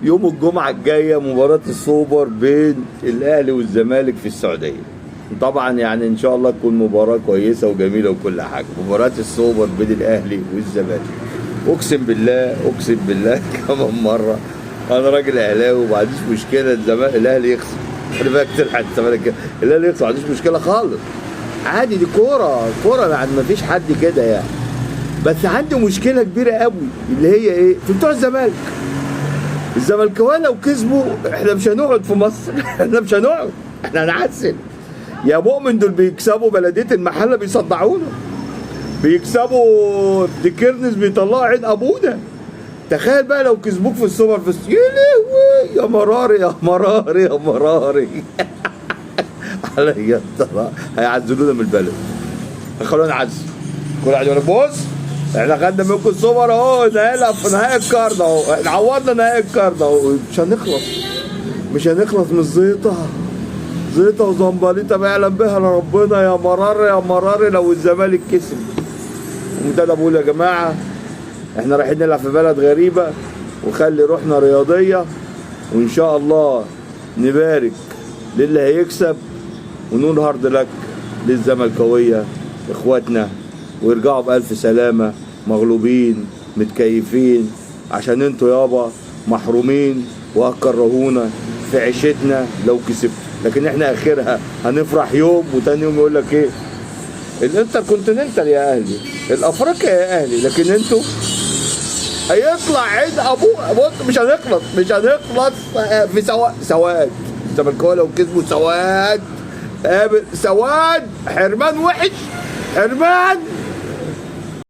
يوم الجمعة الجاية مباراة السوبر بين الأهلي والزمالك في السعودية. طبعا يعني إن شاء الله تكون مباراة كويسة وجميلة وكل حاجة. مباراة السوبر بين الأهلي والزمالك، أقسم بالله أقسم بالله كمان مرة أنا راجل أهلاوي وما عنديش مشكلة الأهلي يخسر. أنا بقى كتير حد الزمالك كده، الأهلي يخسر ما عنديش مشكلة خالص، عادي، دي كورة كورة يعني ما فيش حد كده يعني. بس عندي مشكلة كبيرة قوي اللي هي إيه؟ في بتوع الزمالك. الزملكاويه لو كسبوا احنا مش هنقعد في مصر احنا مش هنقعد، احنا هنعسل يا مؤمن. دول بيكسبوا بلديه المحله بيصدعونا، بيكسبوا ديكيرنس بيطلعوا عين ابونا. تخيل بقى لو كسبوك في السوبر في يا لهوي يا مراري يا مراري يا مراري عليا الطلاق، هيعزلونا من البلد، هيخلونا نعزل. كل واحد يقول لك بص احنا خدنا منكم السوبر اهو، نهائي في نهائي الكارد اهو، احنا عوضنا نهائي الكارد اهو. مش هنخلص، مش هنخلص من الزيطه، زيطه وزنبليطه ما يعلم بها الا ربنا. يا مراري يا مراري لو الزمالك كسب. وده انا بقول يا جماعه احنا رايحين نلعب في بلد غريبه، وخلي روحنا رياضيه، وان شاء الله نبارك للي هيكسب، ونقول هارد لك للزملكاويه اخواتنا، ويرجعوا بألف سلامة مغلوبين متكيفين، عشان انتوا يابا محرومين وهتكرهونا في عيشتنا لو كسبت. لكن احنا اخرها هنفرح يوم وتاني يوم يقول لك ايه؟ الانتر كونتيننتال يا اهلي، الافريقيا يا اهلي، لكن انتوا هيطلع عيد ابوه. بص مش هنخلص مش هنخلص في سواد. الزملكاويه لو كسبوا سواد، قابل سواد، حرمان وحش، حرمان.